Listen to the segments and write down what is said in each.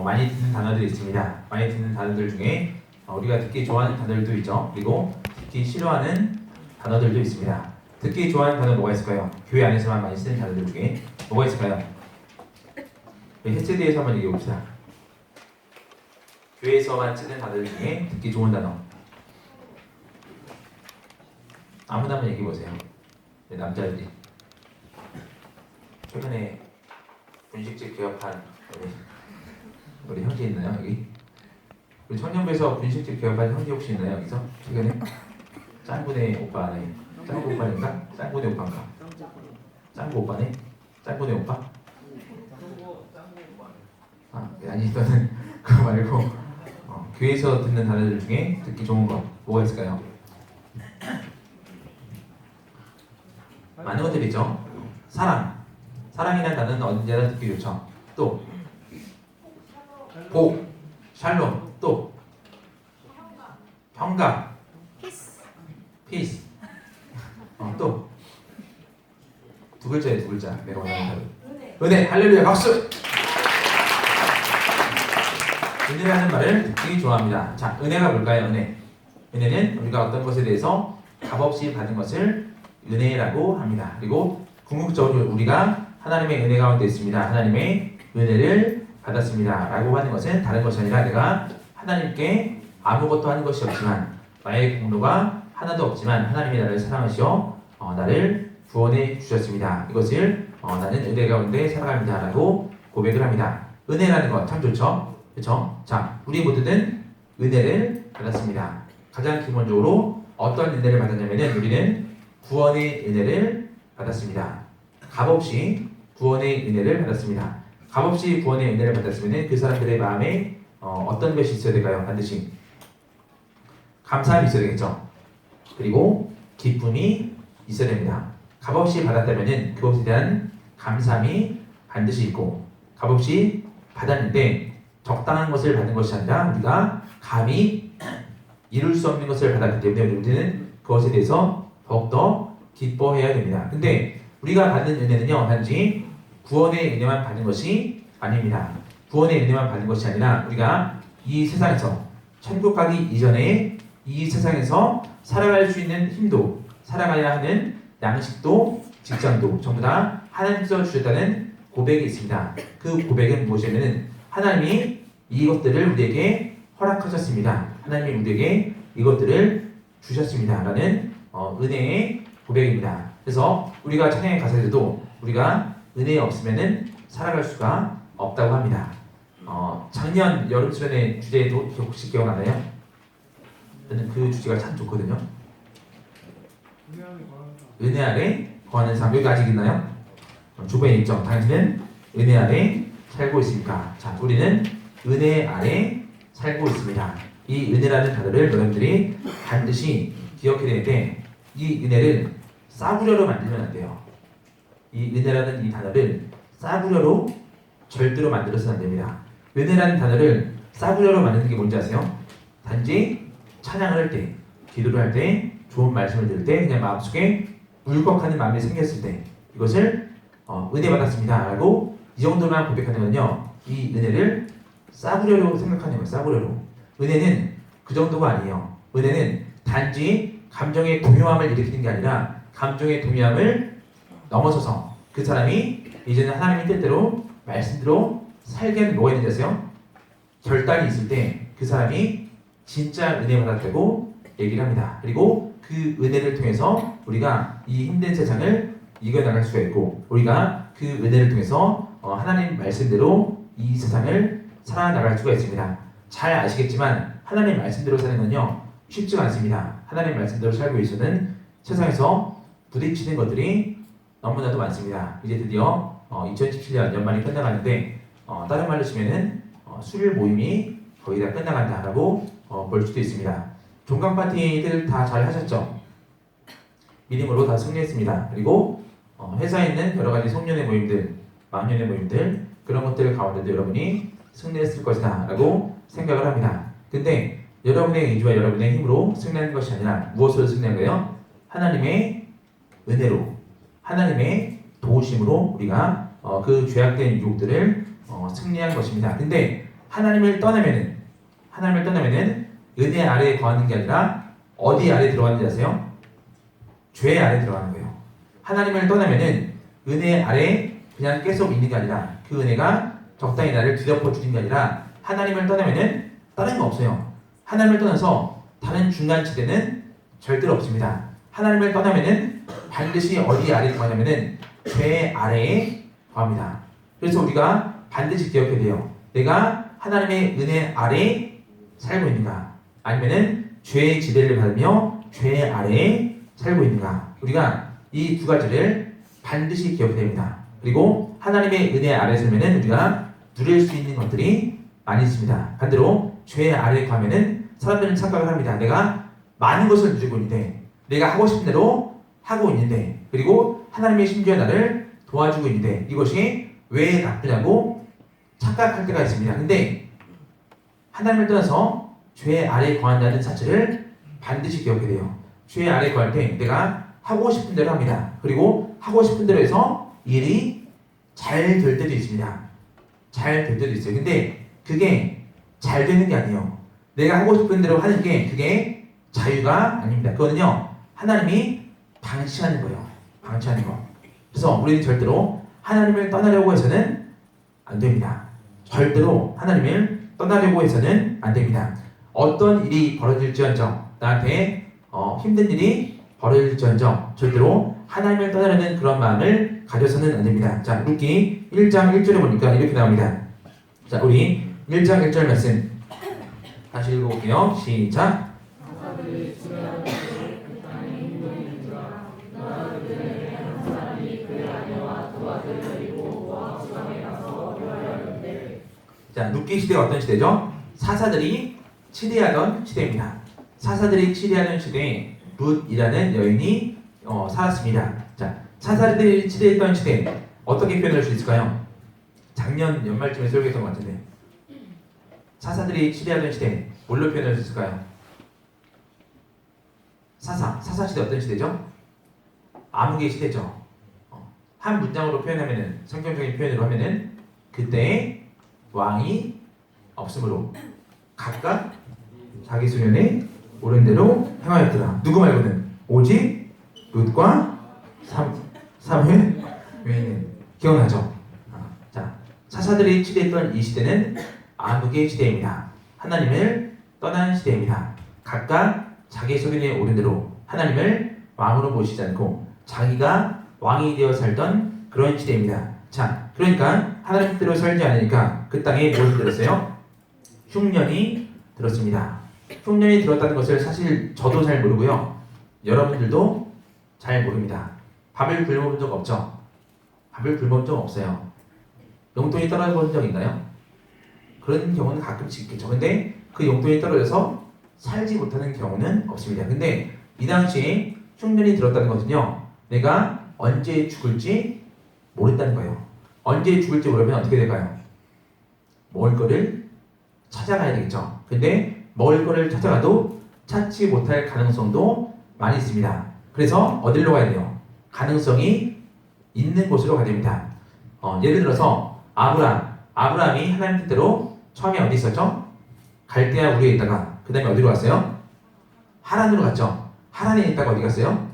많이 듣는 단어들이 있습니다. 많이 듣는 단어들 중에 우리가 듣기 좋아하는 단어들도 있죠. 그리고 듣기 싫어하는 단어들도 있습니다. 듣기 좋아하는 단어 뭐가 있을까요? 교회 안에서만 많이 쓰는 단어들 중에 뭐가 있을까요? 헬스에 대해서 한번 얘기해 봅시다. 교회에서만 쓰는 단어들 중에 듣기 좋은 단어 아무나 한번 얘기해 보세요. 네, 남자들이 최근에 분식집 개업한 우리 형제 있나요 여기? 우리 청년부에서 분식집 개업한 형제 혹시 있나요 여기서? 최근에? 짱구네 오빠네. 짱구 오빠인가? 짱구네 오빠인가? 짱구 오빠네? 짱구네 오빠? 아니 일단은 그거 말고 교회에서 듣는 단어들 중에 듣기 좋은 거 뭐가 있을까요? 많은 것들이 있죠. 사랑이라는 단어는 언제나 듣기 좋죠. 또 복, 샬롬, 또 평강, 피스, 또 두 글자에 두 글자 내가 원하는 단어 은혜, 할렐루야 박수! 은혜라는 말을 듣기 좋아합니다. 자, 은혜가 뭘까요? 은혜는 우리가 어떤 것에 대해서 값없이 받은 것을 은혜라고 합니다. 그리고 궁극적으로 우리가 하나님의 은혜 가운데 있습니다. 하나님의 은혜를 받았습니다 라고 하는 것은 다른 것이 아니라 내가 하나님께 아무것도 하는 것이 없지만 나의 공로가 하나도 없지만 하나님이 나를 사랑하시어 나를 구원해 주셨습니다. 이것을 나는 은혜 가운데 살아갑니다 라고 고백을 합니다. 은혜라는 것 참 좋죠? 그렇죠? 자, 우리 모두는 은혜를 받았습니다. 가장 기본적으로 어떤 은혜를 받았냐면은 우리는 구원의 은혜를 받았습니다. 값없이 구원의 은혜를 받았습니다. 값없이 구원의 은혜를 받았으면 그 사람들의 마음에 어떤 것이 있어야 될까요? 반드시 감사함이 있어야 되겠죠. 그리고 기쁨이 있어야 됩니다. 값없이 받았다면 그것에 대한 감사함이 반드시 있고 값없이 받았는데 적당한 것을 받은 것이 아니라 우리가 감히 이룰 수 없는 것을 받았기 때문에 우리는 그것에 대해서 더욱더 기뻐해야 됩니다. 근데 우리가 받는 은혜는요 단지 구원의 은혜만 받는 것이 아닙니다. 구원의 은혜만 받는 것이 아니라 우리가 이 세상에서 천국 가기 이전에 이 세상에서 살아갈 수 있는 힘도 살아가야 하는 양식도 직장도 전부 다 하나님께서 주셨다는 고백이 있습니다. 그 고백은 무엇이냐면 하나님이 이것들을 우리에게 허락하셨습니다. 하나님이 우리에게 이것들을 주셨습니다 라는 은혜의 고백입니다. 그래서 우리가 찬양의 가사에서도 우리가 은혜 없으면은 살아갈 수가 없다고 합니다. 작년 여름 수련회 주제도 혹시 기억나나요? 저는 그 주제가 참 좋거든요. 은혜 아래 거하는 삶. 여기 아직 있나요? 주변에 있죠. 당신은 은혜 아래 살고 있습니까? 자, 우리는 은혜 아래 살고 있습니다. 이 은혜라는 단어를 여러분들이 반드시 기억해야 되는데 이 은혜를 싸구려로 만들면 안 돼요. 이 은혜라는 이 단어를 싸구려로 절대로 만들어서는 안 됩니다. 은혜라는 단어를 싸구려로 만드는 게 뭔지 아세요? 단지 찬양을 할 때, 기도를 할 때, 좋은 말씀을 들을 때, 그냥 마음속에 울컥하는 마음이 생겼을 때 이것을 은혜 받았습니다 라고 이 정도만 고백하는 건요 이 은혜를 싸구려로 생각하는 거예요. 싸구려로. 은혜는 그 정도가 아니에요. 은혜는 단지 감정의 동요함을 일으키는 게 아니라 감정의 동요함을 넘어서서 그 사람이 이제는 하나님의 뜻대로 말씀대로 살게 하는 뭐가 있는지 아세요? 결단이 있을 때 그 사람이 진짜 은혜 받았다고 얘기를 합니다. 그리고 그 은혜를 통해서 우리가 이 힘든 세상을 이겨나갈 수가 있고 우리가 그 은혜를 통해서 하나님 말씀대로 이 세상을 살아나갈 수가 있습니다. 잘 아시겠지만 하나님 말씀대로 사는 건요 쉽지가 않습니다. 하나님 말씀대로 살고 있어는 세상에서 부딪히는 것들이 너무나도 많습니다. 이제 드디어 2017년 연말이 끝나가는데 다른 말로 치면은 수요일 모임이 거의 다 끝나간다라고 볼 수도 있습니다. 종강 파티들 다 잘 하셨죠? 믿음으로 다 승리했습니다. 그리고 회사에 있는 여러 가지 송년회 모임들, 만년회 모임들 그런 것들 가운데도 여러분이 승리했을 것이다 라고 생각을 합니다. 근데 여러분의 의지와 여러분의 힘으로 승리하는 것이 아니라 무엇으로 승리한 거예요? 하나님의 은혜로, 하나님의 도우심으로 우리가 그 죄악된 유혹들을 승리한 것입니다. 근데 하나님을 떠나면은 은혜 아래에 거하는 게 아니라 어디 아래에 들어가는지 아세요? 죄 아래에 들어가는 거예요. 하나님을 떠나면은 은혜 아래에 그냥 계속 있는 게 아니라 그 은혜가 적당히 나를 뒤덮어 주는 게 아니라 하나님을 떠나면은 다른 거 없어요. 하나님을 떠나서 다른 중간 지대는 절대로 없습니다. 하나님을 떠나면은 반드시 어디 아래에 거하냐면은 죄 아래에 거합니다. 그래서 우리가 반드시 기억해야 돼요. 내가 하나님의 은혜 아래에 살고 있는가? 아니면은 죄의 지배를 받으며 죄 아래에 살고 있는가? 우리가 이 두 가지를 반드시 기억해야 됩니다. 그리고 하나님의 은혜 아래에 살면은 우리가 누릴 수 있는 것들이 많이 있습니다. 반대로 죄 아래에 가면은 사람들은 착각을 합니다. 내가 많은 것을 누리고 있는데, 내가 하고 싶은 대로 하고 있는데, 그리고 하나님의 심지어 나를 도와주고 있는데 이것이 왜 나쁘냐고 착각할 때가 있습니다. 근데 하나님을 떠나서 죄 아래에 거한다는 사실을 반드시 기억해야 돼요. 죄 아래에 거할 때 내가 하고 싶은 대로 합니다. 그리고 하고 싶은 대로 해서 일이 잘 될 때도 있습니다. 잘 될 때도 있어요. 근데 그게 잘 되는 게 아니에요. 내가 하고 싶은 대로 하는 게 그게 자유가 아닙니다. 그거는요, 하나님이 방치하는 거예요. 방치하는 거. 그래서 우리는 절대로 하나님을 떠나려고 해서는 안 됩니다. 절대로 하나님을 떠나려고 해서는 안 됩니다. 어떤 일이 벌어질지언정, 나한테 힘든 일이 벌어질지언정 절대로 하나님을 떠나려는 그런 마음을 가져서는 안 됩니다. 자, 룻기 1장 1절에 보니까 이렇게 나옵니다. 자, 우리 1장 1절 말씀 다시 읽어볼게요. 시작. 자, 룻기 시대가 어떤 시대죠? 사사들이 치리하던 시대입니다. 사사들이 치리하던 시대에 룻이라는 여인이 살았습니다. 자, 사사들이 치리했던 시대 어떻게 표현할 수 있을까요? 작년 연말쯤에 설교했던 것 같은데 사사들이 치리하던 시대 뭘로 표현할 수 있을까요? 사사 시대 어떤 시대죠? 암흑의 시대죠. 한 문장으로 표현하면은, 성경적인 표현으로 하면은 그때 왕이 없으므로 각각 자기 수련에 옳은 대로 행하였더라. 누구 말고는 오직 룻과 사무엘 외에는. 기억나죠? 자, 사사들이 치리했던 이 시대는 암흑의 시대입니다. 하나님을 떠난 시대입니다. 각각 자기 소견에 옳은 대로 하나님을 왕으로 모시지 않고 자기가 왕이 되어 살던 그런 시대입니다. 자, 그러니까 하나님 뜻대로 살지 않으니까 그 땅에 무엇이 들었어요? 흉년이 들었습니다. 흉년이 들었다는 것을 사실 저도 잘 모르고요. 여러분들도 잘 모릅니다. 밥을 굶어본 적 없죠? 밥을 굶어본 적 없어요. 용돈이 떨어진 적 있나요? 그런 경우는 가끔씩 있겠죠. 근데 그 용돈이 떨어져서 살지 못하는 경우는 없습니다. 근데 이 당시에 흉년이 들었다는 것은요, 내가 언제 죽을지 모른다는 거예요. 언제 죽을지 모르면 어떻게 될까요? 먹을 거를 찾아가야 되겠죠. 근데 먹을 거를 찾아가도 찾지 못할 가능성도 많이 있습니다. 그래서 어디로 가야 돼요? 가능성이 있는 곳으로 가야 됩니다. 예를 들어서 아브라함이 하나님 뜻대로 처음에 어디 있었죠? 갈대아 우리에 있다가 그 다음에 어디로 갔어요? 하란으로 갔죠. 하란에 있다가 어디 갔어요?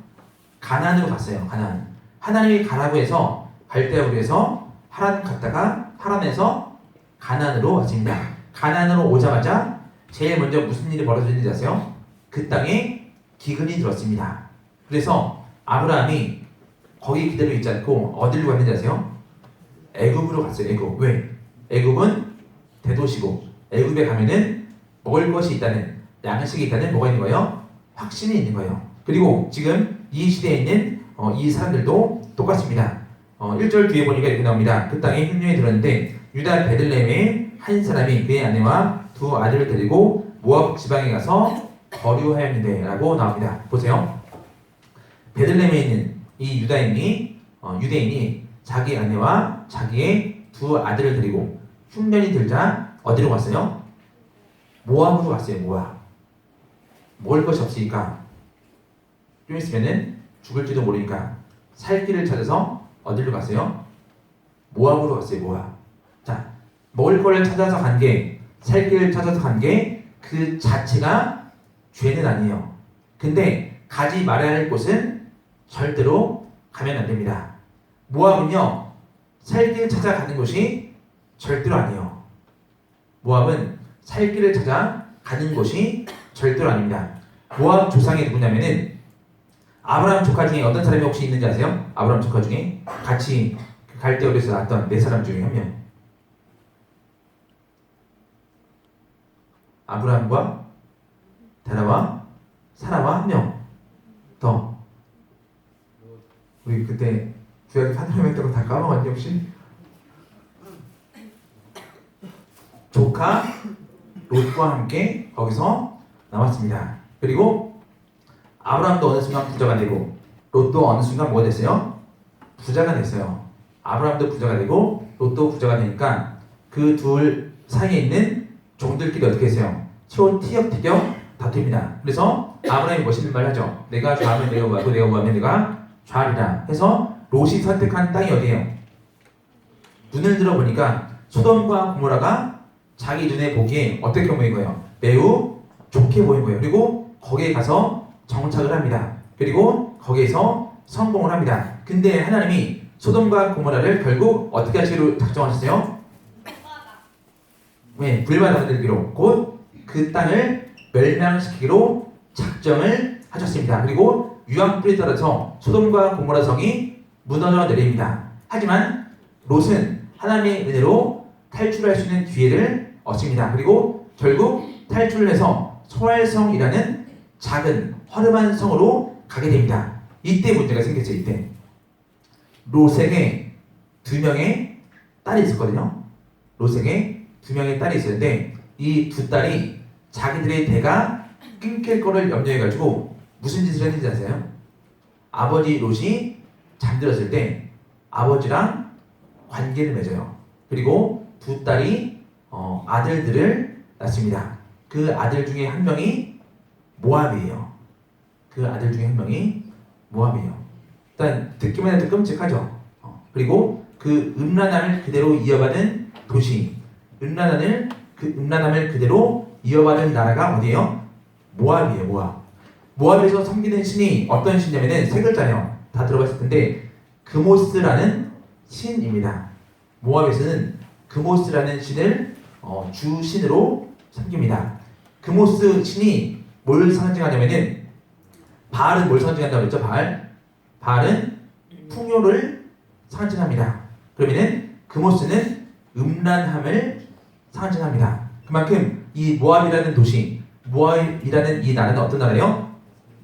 가나안으로 갔어요. 가나안. 하나님이 가라고 해서 갈대아 우리에서 하란 갔다가 하란에서 가나안으로 왔습니다. 가나안으로 오자마자 제일 먼저 무슨 일이 벌어졌는지 아세요? 그 땅에 기근이 들었습니다. 그래서 아브라함이 거기 그대로 있지 않고 어디로 갔는지 아세요? 애굽으로 갔어요. 애굽. 왜? 애굽은 대도시고 애굽에 가면은 먹을 것이 있다는, 양식이 있다는 뭐가 있는 거예요? 확신이 있는 거예요. 그리고 지금 이 시대에 있는 이 사람들도 똑같습니다. 1절 뒤에 보니까 이렇게 나옵니다. 그 땅에 흉년이 들었는데 유다 베들레헴의 한 사람이 그의 아내와 두 아들을 데리고 모압 지방에 가서 거류하였는데 라고 나옵니다. 보세요. 베들레헴에 있는 이 유대인이 자기 아내와 자기의 두 아들을 데리고 흉년이 들자 어디로 갔어요? 모압으로 갔어요. 모압. 먹을 것이 없으니까 좀 있으면은 죽을지도 모르니까 살 길을 찾아서 어디로 갔어요? 모압으로 갔어요. 모압. 자, 먹을 거를 찾아서 간 게 살 길을 찾아서 간 게 그 자체가 죄는 아니에요. 근데 가지 말아야 할 곳은 절대로 가면 안 됩니다. 모압은요, 살 길을 찾아 가는 곳이 절대로 아니에요. 모압은 살 길을 찾아 가는 곳이 절대로 아닙니다. 모압 조상이 누구냐면은 아브라함 조카 중에 어떤 사람이 혹시 있는지 아세요? 아브라함 조카 중에 같이 갈대월에서 나왔던 네 사람 중에 한 명. 아브라함과 데라와 사라와 한 명 더. 우리 그때 주야기 파트너మెం트로 다 까먹었니 혹시? 조카 롯과 함께 거기서 나왔습니다. 그리고 아브라함도 어느 순간 부자가 되고 롯도 어느 순간 뭐가 됐어요? 부자가 됐어요. 아브라함도 부자가 되고 롯도 부자가 되니까 그 둘 사이에 있는 종들끼리 어떻게 했어요? 티격태격 다툽니다. 그래서 아브라함이 멋있는 말 하죠. 내가 좌하면 내가 우하고 내가 우하면 내가 좌하리라 해서 롯이 선택한 땅이 어디예요? 눈을 들어보니까 소돔과 고모라가 자기 눈에 보기에 어떻게 보인 거예요? 매우 좋게 보인 거예요. 그리고 거기에 가서 정착을 합니다. 그리고 거기에서 성공을 합니다. 근데 하나님이 소돔과 고모라를 결국 어떻게 하시기로 작정하셨어요? 네, 불바다 만들기로 곧 그 땅을 멸망시키기로 작정을 하셨습니다. 그리고 유황불에 따라서 소돔과 고모라 성이 무너져 내립니다. 하지만 롯은 하나님의 은혜로 탈출할 수 있는 기회를 얻습니다. 그리고 결국 탈출을 해서 소알성이라는 작은 허름한 성으로 가게 됩니다. 이때 문제가 생겼어요. 이때 롯에게 2명의 딸이 있었거든요. 롯에게 2명의 딸이 있었는데 이 두 딸이 자기들의 대가 끊길 거를 염려해가지고 무슨 짓을 했는지 아세요? 아버지 롯이 잠들었을 때 아버지랑 관계를 맺어요. 그리고 두 딸이 아들들을 낳습니다. 그 아들 중에 한 명이 모압이에요. 그 아들 중에 한 명이 모압이에요. 일단 듣기만 해도 끔찍하죠. 그리고 그 음란함을 그대로 이어받은 도시, 음란함을 그대로 이어받은 나라가 어디예요? 모압이에요. 모압. 모압에서 섬기는 신이 어떤 신이냐면은 세 글자예요. 다 들어봤을 텐데 그모스라는 신입니다. 모압에서는 그모스라는 신을 주신으로 섬깁니다. 그모스 신이 뭘 상징하냐면은 바알은 뭘 상징한다고 했죠? 바알은 풍요를 상징합니다. 그러면은 그모스는 음란함을 상징합니다. 그만큼 이 모압이라는 도시, 모압이라는 이 나라는 어떤 나라예요?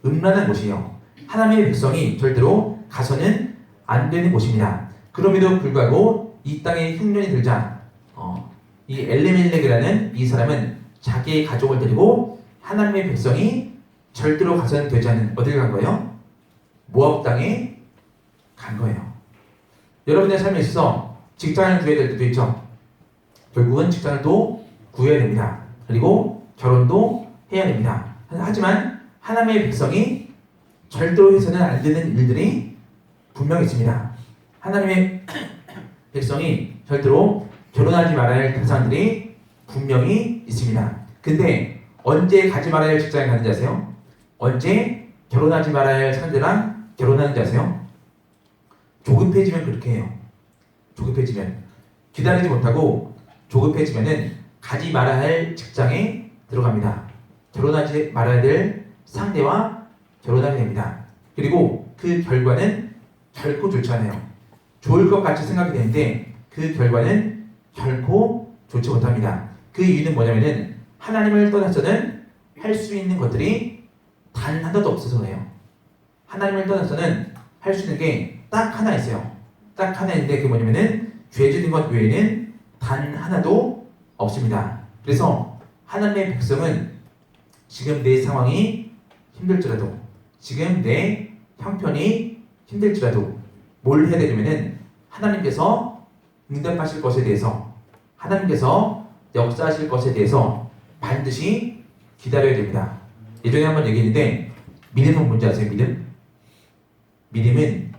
음란한 곳이에요. 하나님의 백성이 절대로 가서는 안 되는 곳입니다. 그럼에도 불구하고 이 땅에 흉년이 들자 이 엘리멜렉이라는 이 사람은 자기의 가족을 데리고 하나님의 백성이 절대로 가서는 되지 않는 어딜 간 거예요? 모압 땅에 간 거예요. 여러분의 삶에 있어서 직장을 구해야 될 때도 있죠. 결국은 직장을 또 구해야 됩니다. 그리고 결혼도 해야 됩니다. 하지만 하나님의 백성이 절대로 해서는 안 되는 일들이 분명히 있습니다. 하나님의 백성이 절대로 결혼하지 말아야 할 대상들이 분명히 있습니다. 근데 언제 가지 말아야 할 직장에 가는지 아세요? 언제 결혼하지 말아야 할 상대랑 결혼하는지 아세요? 조급해지면 그렇게 해요. 조급해지면 기다리지 못하고 조급해지면은 가지 말아야 할 직장에 들어갑니다. 결혼하지 말아야 될 상대와 결혼하게 됩니다. 그리고 그 결과는 결코 좋지 않아요. 좋을 것 같이 생각이 되는데 그 결과는 결코 좋지 못합니다. 그 이유는 뭐냐면은 하나님을 떠나서는 할 수 있는 것들이 단 하나도 없어서 그래요. 하나님을 떠나서는 할 수 있는 게 딱 하나 있어요. 딱 하나 있는데 그게 뭐냐면은 죄 짓는 것 외에는 단 하나도 없습니다. 그래서 하나님의 백성은 지금 내 상황이 힘들지라도 지금 내 형편이 힘들지라도 뭘 해야 되냐면은 하나님께서 응답하실 것에 대해서 하나님께서 역사하실 것에 대해서 반드시 기다려야 됩니다. 예전에 한번 얘기했는데 믿음은 뭔지 아세요? 믿음은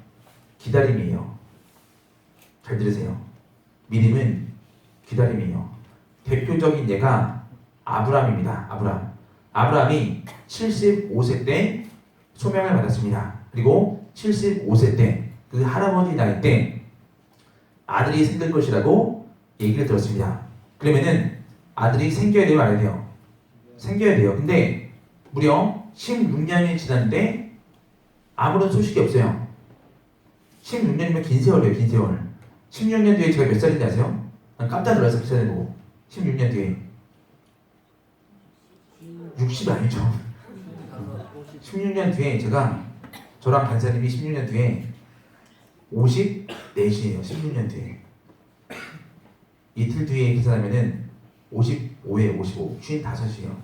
기다림이에요. 잘 들으세요. 믿음은 기다림이에요. 대표적인 예가 아브람입니다. 아브람이 75세 때 소명을 받았습니다. 그리고 75세 때 그 할아버지 나이 때 아들이 생길 것이라고 얘기를 들었습니다. 그러면은 아들이 생겨야 돼요, 말아야 돼요? 생겨야 돼요. 근데 무려 16년이 지났는데 아무런 소식이 없어요. 16년이면 긴 세월이에요, 긴 세월. 16년 뒤에 제가 몇 살인지 아세요? 난 깜짝 놀랐어요, 그 시간을 보고. 16년 뒤에 60이 아니죠. 16년 뒤에 저랑 간사님이 16년 뒤에 54시에요. 16년 뒤에. 이틀 뒤에 계산하면은 55에 55, 55이에요.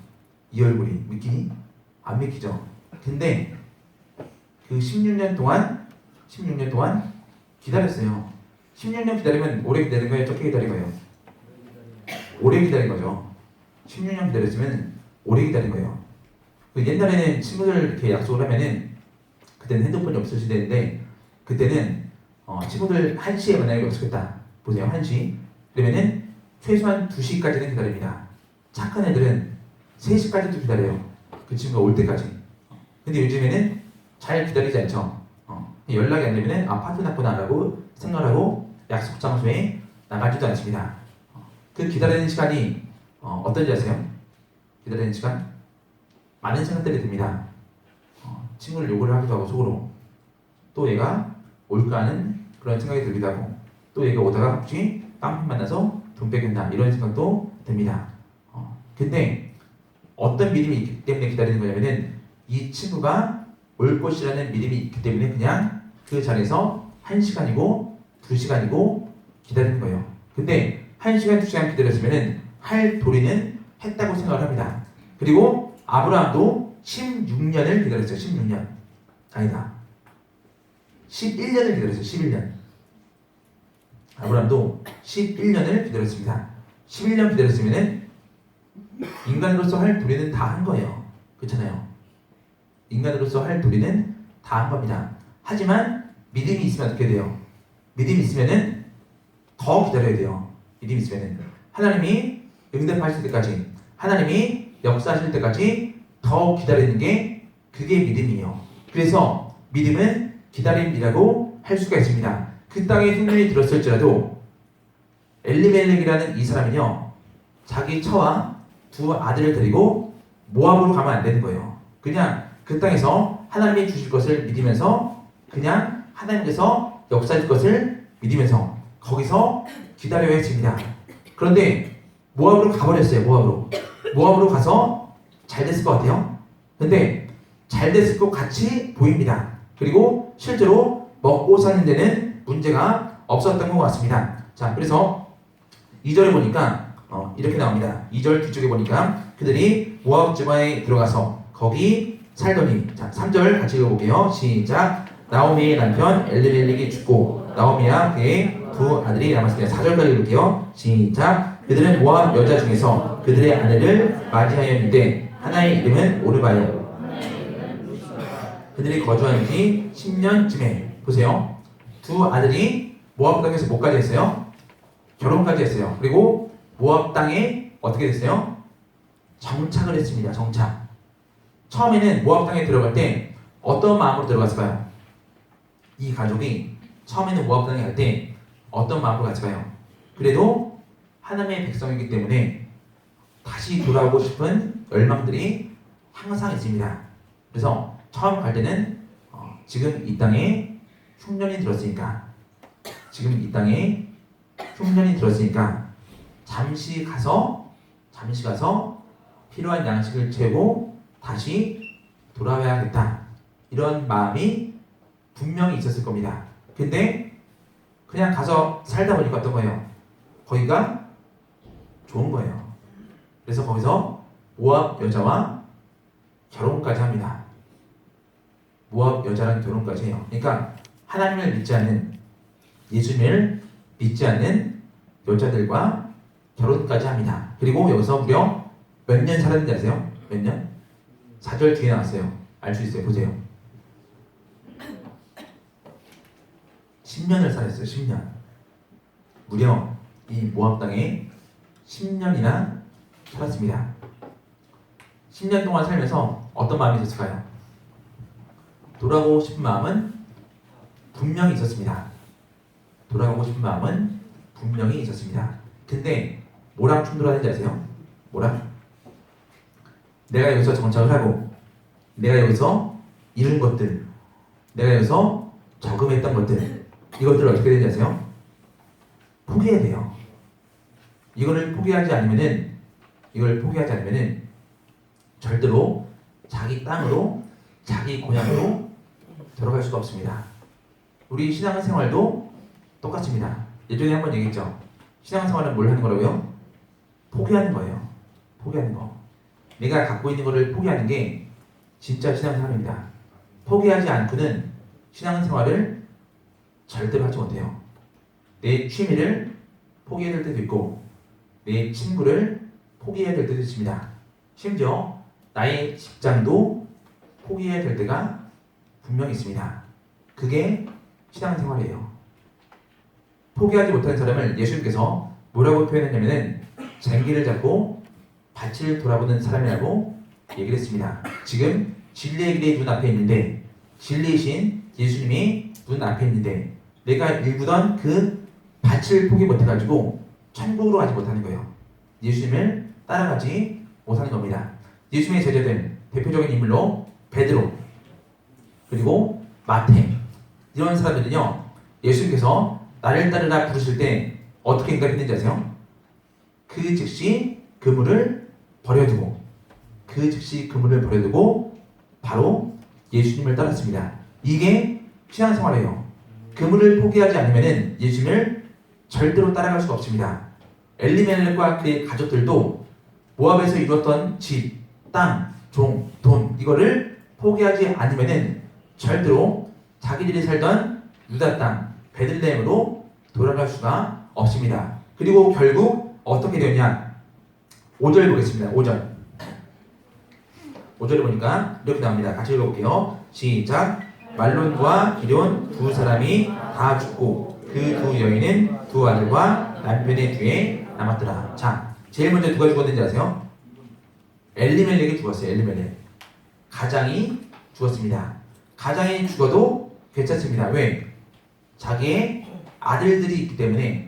이 얼굴이 믿기니? 안 믿기죠. 근데 그 16년 동안 기다렸어요. 16년 기다리면 오래 기다린 거예요? 적게 기다린 거예요? 오래 기다린 거죠. 16년 기다렸으면 오래 기다린 거예요. 그 옛날에는 친구들 이렇게 약속을 하면은 그때는 핸드폰이 없을 시대인데 그때는 친구들 1시에 만나기로 약속했다. 보세요. 1시. 그러면은 최소한 2시까지는 기다립니다. 착한 애들은 3시까지도 기다려요. 그 친구가 올 때까지. 근데 요즘에는 잘 기다리지 않죠. 연락이 안 되면은 파트 났구나 라고 생각을 하고 약속 장소에 나가지도 않습니다. 그 기다리는 시간이 어떤지 아세요? 기다리는 시간? 많은 생각들이 듭니다. 친구를 욕을 하기도 하고 속으로 또 얘가 올까 하는 그런 생각이 들기도 하고 또 얘가 오다가 혹시 깡패 만나서 돈 뺏긴다 이런 생각도 듭니다. 근데 어떤 믿음이 있기 때문에 기다리는 거냐면은 이 친구가 올 것이라는 믿음이 있기 때문에 그냥 그 자리에서 1시간이고 2시간이고 기다리는 거예요. 근데 1시간 2시간 기다렸으면은 할 도리는 했다고 생각을 합니다. 그리고 아브라함도 16년을 기다렸어요. 16년 아니다 11년을 기다렸어요. 11년. 아브라함도 11년을 기다렸습니다. 11년 기다렸으면은 인간으로서 할 도리는 다 한 거예요. 그렇잖아요. 인간으로서 할 도리는 다 한 겁니다. 하지만 믿음이 있으면 어떻게 돼요? 믿음이 있으면은 더 기다려야 돼요. 믿음이 있으면은 하나님이 응답하실 때까지, 하나님이 역사하실 때까지 더 기다리는 게 그게 믿음이에요. 그래서 믿음은 기다림이라고 할 수가 있습니다. 그 땅에 흉년이 들었을지라도 엘리멜렉이라는 이 사람은요 자기 처와 두 아들을 데리고 모압으로 가면 안 되는 거예요. 그냥 그 땅에서 하나님이 주실 것을 믿으면서 그냥 하나님께서 역사하실 것을 믿으면서 거기서 기다려야 했습니다. 그런데 모압으로 가버렸어요. 모압으로 가서 잘 됐을 것 같아요. 근데 잘 됐을 것 같이 보입니다. 그리고 실제로 먹고 사는 데는 문제가 없었던 것 같습니다. 자, 그래서 2절에 보니까 이렇게 나옵니다. 2절 뒤쪽에 보니까 그들이 모압 지방에 들어가서 거기 살더니, 자, 3절 같이 읽어볼게요. 시작. 나오미의 남편 엘리멜렉이 죽고 나오미와 그의 두 아들이 남았습니다. 4절까지 읽을게요. 시작. 그들은 모압 여자 중에서 그들의 아내를 맞이하였는데 하나의 이름은 오르바요. 그들이 거주한 지 10년쯤에 보세요. 두 아들이 모압 땅에서 뭐까지 했어요? 결혼까지 했어요. 그리고 모압 땅에 어떻게 됐어요? 정착을 했습니다. 정착. 처음에는 모압 땅에 들어갈 때 어떤 마음으로 들어갔을까요? 이 가족이 처음에는 모압 땅에 갈 때 어떤 마음으로 갔을까요? 그래도 하나님의 백성이기 때문에 다시 돌아오고 싶은 열망들이 항상 있습니다. 그래서 처음 갈 때는 지금 이 땅에 흉년이 들었으니까 잠시 가서 필요한 양식을 채우고 다시 돌아와야겠다. 이런 마음이 분명히 있었을 겁니다. 근데 그냥 가서 살다 보니까 어떤 거예요? 거기가 좋은 거예요. 그래서 거기서 모압 여자와 결혼까지 합니다. 모압 여자랑 결혼까지 해요. 그러니까 하나님을 믿지 않는, 예수님을 믿지 않는 여자들과 결혼까지 합니다. 그리고 여기서 무려 몇 년 살았는지 아세요? 몇 년? 4절 뒤에 나왔어요. 알 수 있어요. 보세요. 10년을 살았어요. 10년. 무려 이 모압 땅에 10년이나 살았습니다. 10년 동안 살면서 어떤 마음이 있었을까요? 돌아가고 싶은 마음은 분명히 있었습니다. 돌아가고 싶은 마음은 분명히 있었습니다. 근데 뭐랑 충돌하는지 아세요? 뭐랑? 내가 여기서 정착을 하고 내가 여기서 이룬 것들, 내가 여기서 저금했던 것들, 이것들을 어떻게 되는지 아세요? 포기해야 돼요. 이걸 포기하지 않으면은 절대로 자기 땅으로, 자기 고향으로 들어갈 수가 없습니다. 우리 신앙생활도 똑같습니다. 예전에 한번 얘기했죠. 신앙생활은 뭘 하는 거라고요? 포기하는 거예요. 포기하는 거. 내가 갖고 있는 거를 포기하는 게 진짜 신앙생활입니다. 포기하지 않고는 신앙생활을 절대로 하지 못해요. 내 취미를 포기해야 될 때도 있고 내 친구를 포기해야 될 때도 있습니다. 심지어 나의 직장도 포기해야 될 때가 분명히 있습니다. 그게 신앙생활이에요. 포기하지 못하는 사람을 예수님께서 뭐라고 표현했냐면은 쟁기를 잡고 밭을 돌아보는 사람이라고 얘기를 했습니다. 지금 진리의 길이 눈앞에 있는데, 진리이신 예수님이 눈앞에 있는데 내가 일구던 그 밭을 포기 못해가지고 천국으로 가지 못하는 거예요. 예수님을 따라가지 못하는 겁니다. 예수님의 제자들 대표적인 인물로 베드로 그리고 마태, 이런 사람들은요, 예수님께서 나를 따르라 부르실 때 어떻게 응답했는지 아세요? 그 즉시 그물을 버려두고 바로 예수님을 따랐습니다. 이게 신앙생활이에요. 그물을 포기하지 않으면 예수님을 절대로 따라갈 수가 없습니다. 엘리멜렉과 그의 가족들도 모압에서 이루었던 집, 땅, 종, 돈, 이거를 포기하지 않으면 절대로 자기들이 살던 유다 땅, 베들레헴으로 돌아갈 수가 없습니다. 그리고 결국 어떻게 되었냐? 5절 보겠습니다. 5절에 보니까 이렇게 나옵니다. 같이 읽어볼게요. 시작. 말론과 기럨 두 사람이 다 죽고 그 두 여인은 두 아들과 남편의 뒤에 남았더라. 자, 제일 먼저 누가 죽었는지 아세요? 엘리멜렉이 죽었어요. 엘리멜렉. 가장이 죽었습니다. 가장이 죽어도 괜찮습니다. 왜? 자기의 아들들이 있기 때문에